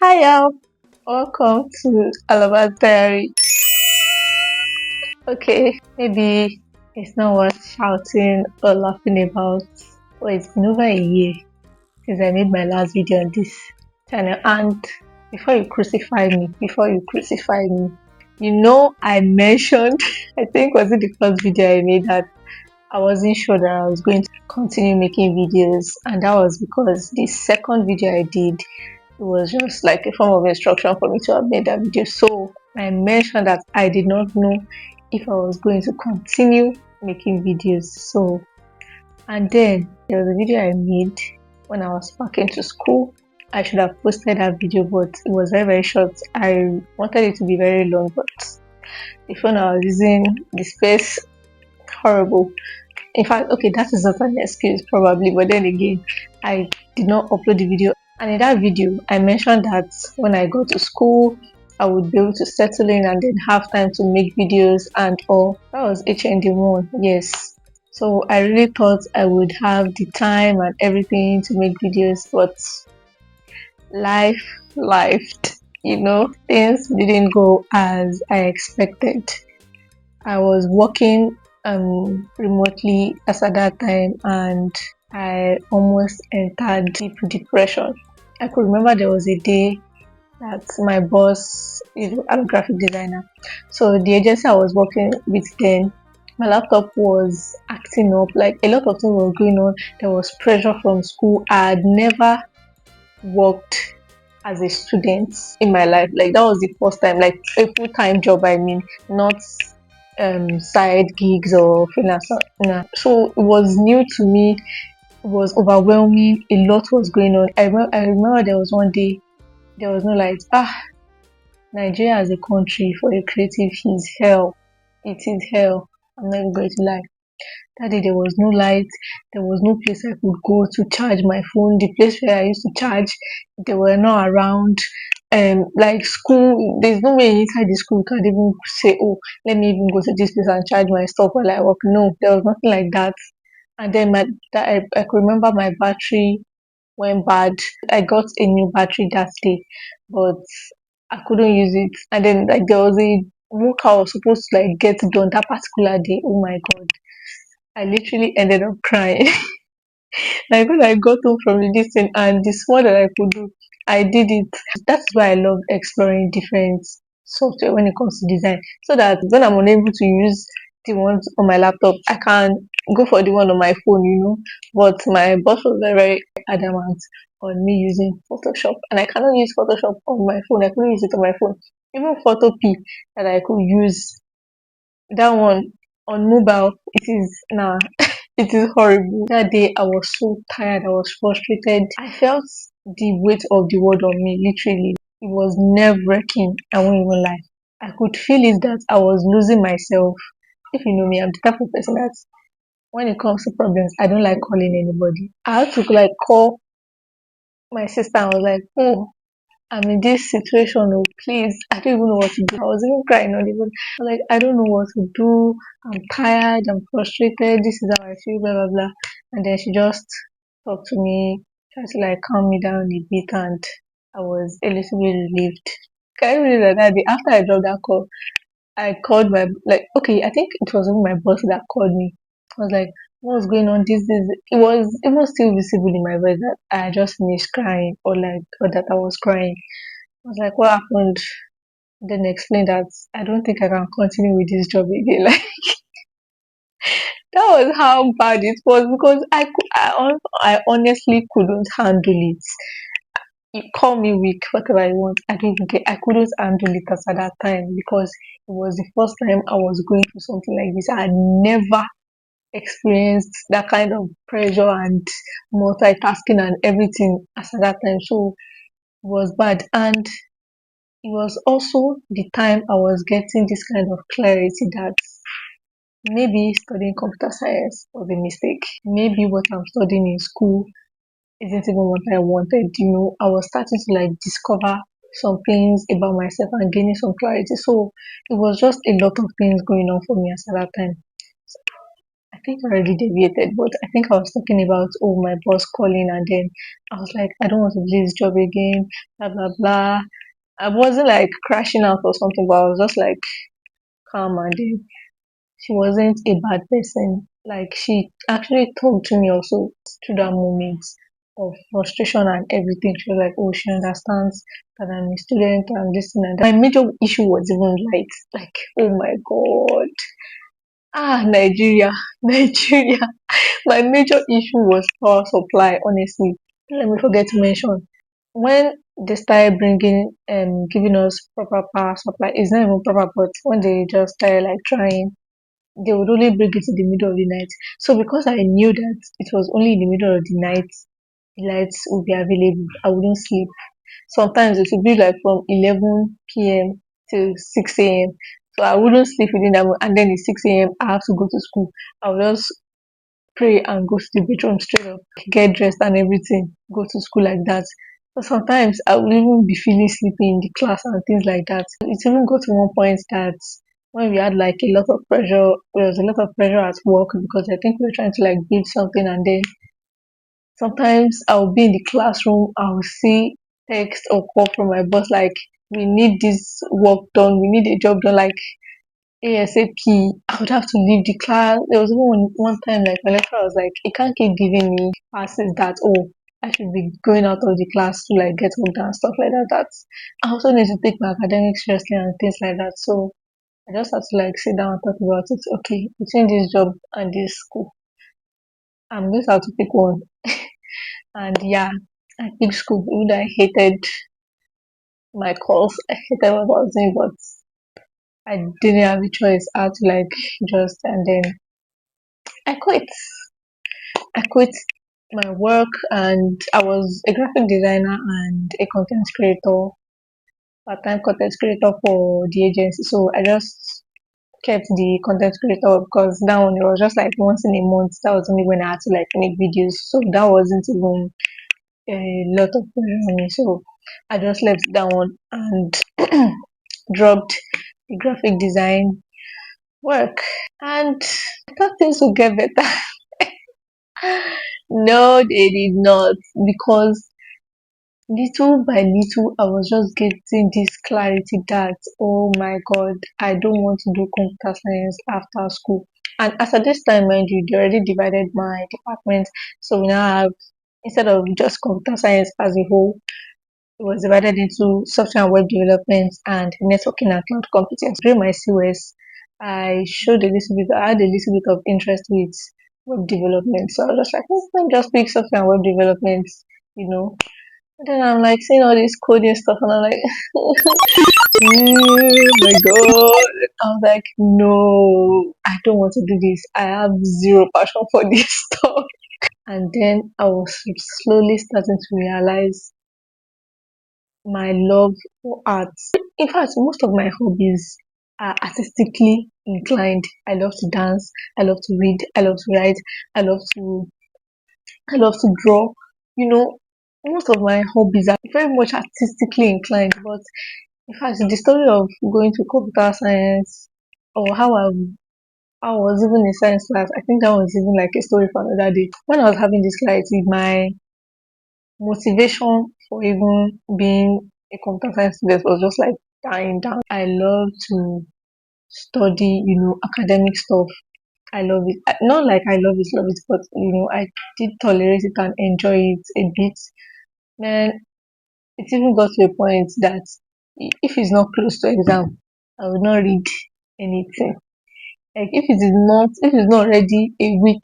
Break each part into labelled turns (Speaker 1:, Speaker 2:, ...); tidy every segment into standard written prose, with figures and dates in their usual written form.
Speaker 1: Hi, welcome to Alaba's Diary. Okay, maybe it's not worth shouting or laughing about, but it's been over a year since I made my last video on this channel. And before you crucify me, I mentioned, I think was it the first video I made that I wasn't sure that I was going to continue making videos, and that was because the second video I did was just like a form of instruction for me to have made that video. So I mentioned that I did not know if I was going to continue making videos. And then there was a video I made when I was packing to school. I should have posted that video, but it was very, very short. I wanted it to be very long, but the phone I was using, the space, horrible. In fact, okay, that is not an excuse probably, but then again, I did not upload the video. And in that video, I mentioned that when I go to school, I would be able to settle in and then have time to make videos and all. That was HND1, yes. So I really thought I would have the time and everything to make videos, but life, things didn't go as I expected. I was working remotely as at that time, and I almost entered deep depression. I could remember there was a day that my boss, I'm a graphic designer, so the agency I was working with then, my laptop was acting up, like a lot of things were going on. There was pressure from school. I had never worked as a student in my life. Like that was the first time, like a full-time job, I mean, not side gigs or freelance. Nah. So it was new to me. It was overwhelming. A lot was going on. I remember there was one day there was no light. Nigeria as a country for a creative is hell. It is hell. I'm not even going to lie. That day there was no light. There was no place I could go to charge my phone. The place where I used to charge, they were not around. Like school, there's no way inside the school you can even say, oh, let me even go to this place and charge my stuff while I work. No, there was nothing like that. And then I could remember my battery went bad. I got a new battery that day, but I couldn't use it. And then like there was a work I was supposed to like get done that particular day. Oh my god. I literally ended up crying. Like when I got home from the distance and the small that I could do, I did it. That's why I love exploring different software when it comes to design. So that when I'm unable to use the ones on my laptop, I can go for the one on my phone. But my boss was very, very adamant on me using Photoshop. And I cannot use Photoshop on my phone. I couldn't use it on my phone. Even Photo P that I could use, that one on mobile, it is now. It is horrible. That day I was so tired, I was frustrated. I felt the weight of the world on me, literally. It was nerve wracking, I won't even lie. I could feel it that I was losing myself. If you know me, I'm the type of person that when it comes to problems, I don't like calling anybody. I had to like call my sister. I was like, oh, I'm in this situation. Oh, please, I don't even know what to do. I was even crying on the phone. I was like, I don't know what to do. I'm tired. I'm frustrated. This is how I feel. Blah blah blah. And then she just talked to me, tried to like calm me down a bit, and I was a little bit relieved. Can you believe that day after I dropped that call, I called my like okay, I think it was even my boss that called me. I was like, what's going on? This it was still visible in my voice that I had just finished crying or that I was crying. I was like, what happened? Then explained that I don't think I can continue with this job again. Like that was how bad it was because I honestly couldn't handle it. You call me weak, whatever you want. I don't even care. I couldn't handle it at that time because it was the first time I was going through something like this. I had never experienced that kind of pressure and multitasking and everything as at that time. So it was bad. And it was also the time I was getting this kind of clarity that maybe studying computer science was a mistake. Maybe what I'm studying in school isn't even what I wanted. I was starting to like discover some things about myself and gaining some clarity. So it was just a lot of things going on for me at that time. think I already deviated, but I think I was talking about, oh, my boss calling, and then I was like, I don't want to do this job again, blah blah blah. I wasn't like crashing out or something, but I was just like calm, and then she wasn't a bad person. Like, she actually talked to me also through that moment of frustration and everything. She was like, oh, she understands that I'm a student and this and that. My major issue was even light. Like, oh my god. Ah, Nigeria, Nigeria. My major issue was power supply, honestly. Let me forget to mention. When they started bringing giving us proper power supply, it's not even proper, but when they just started like trying, they would only bring it in the middle of the night. So because I knew that it was only in the middle of the night the lights would be available, I wouldn't sleep. Sometimes it would be like from 11 p.m. till 6 a.m. So I wouldn't sleep within that, and then it's 6 a.m. I have to go to school. I'll just pray and go to the bedroom straight up, get dressed and everything, go to school like that. But sometimes I would even be feeling sleepy in the class and things like that. It even got to one point that when we had like a lot of pressure, there was a lot of pressure at work because I think we were trying to like build something, and then sometimes I'll be in the classroom, I'll see text or call from my boss like, we need this work done, we need a job done like ASAP. I would have to leave the class. There was even one time like my lecturer was like, he can't keep giving me passes that, oh, I should be going out of the class to like get work done and stuff like that. That's, I also need to take my academics seriously and things like that. So I just had to like sit down and talk about it. Okay, between this job and this school, I'm going to have to pick one. And yeah, I picked school. Even though I hated my course, I hated what I was doing, but I didn't have a choice. I had to like just, and then I quit. I quit my work, and I was a graphic designer and a content creator, part-time content creator for the agency. So I just kept the content creator because that one it was just like once in a month. That was only when I had to like make videos. So that wasn't even a lot of pressure on me. So I just left that one and dropped the graphic design work. And I thought things would get better. No, they did not, because little by little I was just getting this clarity that, oh my god, I don't want to do computer science after school. And as at this time, mind you, they already divided my department. So we now have, instead of just computer science as a whole, it was divided into software and web development and networking and cloud computing. During my COS, I showed a little bit, I had a little bit of interest with web development. So I was just like, let me just pick software and web development, you know. And then I'm like seeing all this coding stuff, and I'm like, oh my god. I was like, no, I don't want to do this. I have zero passion for this stuff. And then I was slowly starting to realize my love for art. In fact, most of my hobbies are artistically inclined. I love to dance, I love to read, I love to write, I love to I love to draw. You know, most of my hobbies are very much artistically inclined. But in fact, the story of going to computer science, or how I was even in science class, I think that was even like a story for another day. When I was having this clarity, my motivation for even being a computer science student was just like dying down. I love to study, academic stuff. I love it. Not like I love it, but I did tolerate it and enjoy it a bit. Then it even got to a point that if it's not close to exam, I will not read anything. Like if it's not already a week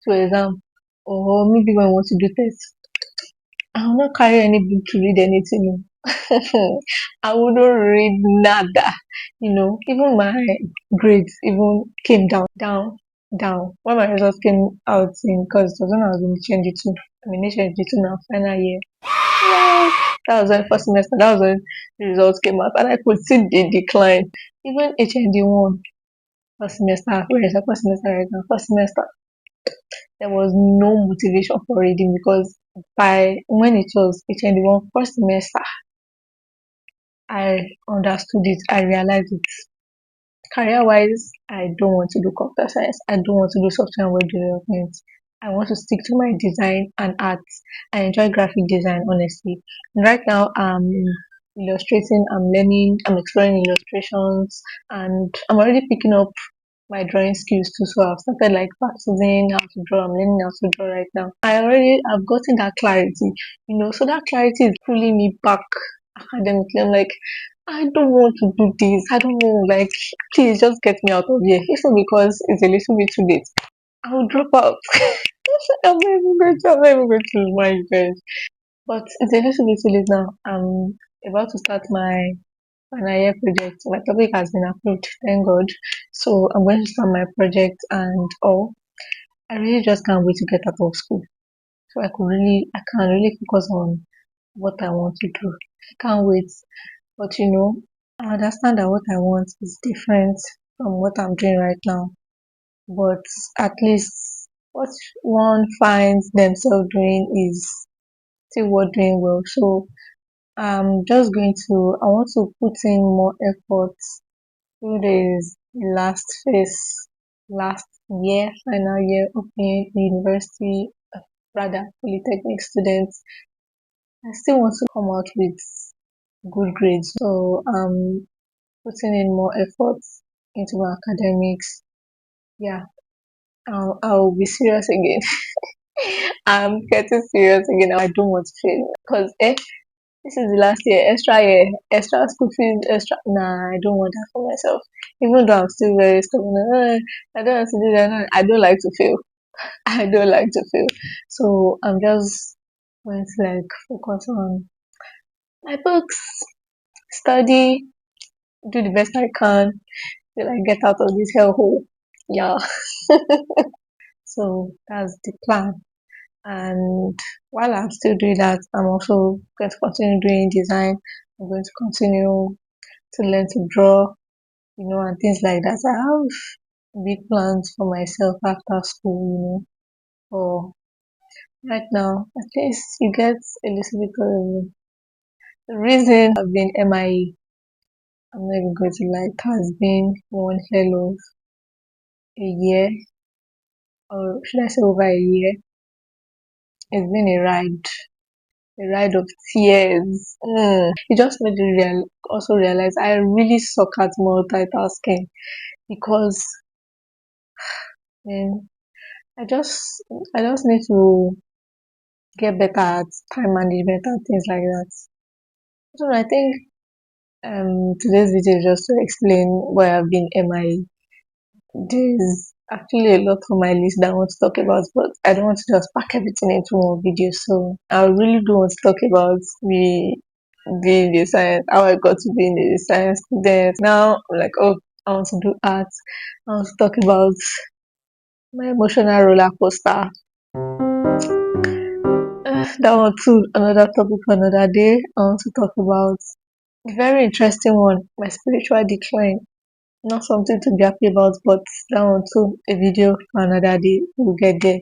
Speaker 1: to exam, or maybe when I want to do test, I will not carry any book to read anything. I wouldn't read nada. Even my grades even came down, down. When my results came out because it was when I was in HND2. I'm in HND2 now, final year. Yeah, that was when first semester. That was when the results came out, and I could see the decline. Even HND1 first semester, where is the first semester right now? First semester, there was no motivation for reading because by when it was HND1 first semester, I understood it. I realized it. Career wise, I don't want to do computer science. I don't want to do software and web development. I want to stick to my design and arts. I enjoy graphic design, honestly. And right now, I'm illustrating, I'm learning, I'm exploring illustrations, and I'm already picking up my drawing skills too. So I've started like practicing how to draw. I'm learning how to draw right now. I've gotten that clarity, so that clarity is pulling me back academically. I'm like, I don't want to do this. I don't know. Like, please just get me out of here. If not because it's a little bit too late, I will drop out. I'm not even going to my guys. But it's a little bit too late now. I'm about to start my final year project. My topic has been approved, thank God. So I'm going to start my project and all. I really just can't wait to get out of school. So I can really focus on what I want to do. I can't wait. But I understand that what I want is different from what I'm doing right now. But at least what one finds themselves doing is still worth doing well. So I want to put in more effort through this last phase, last year, final year of being a university, rather polytechnic students. I still want to come out with good grades. So putting in more effort into my academics. Yeah, I'll be serious again. I'm getting serious again. I don't want to fail because this is the last year, extra school fees, extra. Nah, I don't want that for myself. Even though I'm still very stubborn, I don't want to do that. I don't like to fail. I don't like to fail. So I'm just going to like focus on my books, study, do the best I can till I get out of this hellhole. Yeah. So that's the plan. And while I'm still doing that, I'm also going to continue doing design. I'm going to continue to learn to draw, and things like that. I have big plans for myself after school, for right now. At least you get a little bit of the reason I've been MIE. I'm not even going to lie, it has been one hell of a year, or should I say over a year. It's been a ride of tears. It just made me also realize I really suck at multitasking because man, I just I just need to get better at time management and things like that. So I think today's video is just to explain why I've been MIA. There's actually a lot on my list that I want to talk about, but I don't want to just pack everything into one video. So I really do want to talk about me being the science, how I got to being a science student. Now I'm like, oh, I want to do art. I want to talk about my emotional roller coaster. That one too, another topic for another day. I want to talk about a very interesting one, my spiritual decline. Not something to be happy about, but that one too, a video for another day. We'll get there.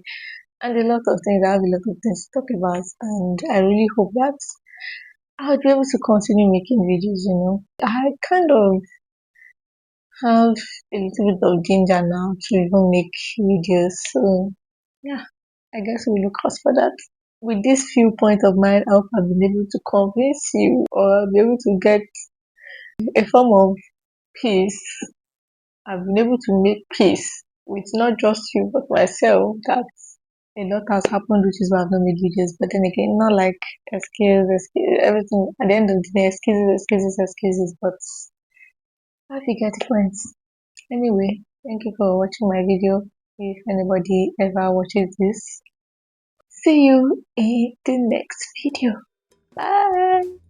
Speaker 1: And a lot of things, I have a lot of things to talk about, and I really hope that I'll be able to continue making videos. I kind of have a little bit of ginger now to even make videos, so yeah, I guess we'll look out for that. With this few points of mine, I hope I've been able to convince you or be able to get a form of peace. I've been able to make peace with not just you but myself that a lot has happened, which is why I've not made videos. But then again, not like excuse, everything. At the end of the day, excuses. But I think you get the point. Anyway, thank you for watching my video. If anybody ever watches this, see you in the next video. Bye.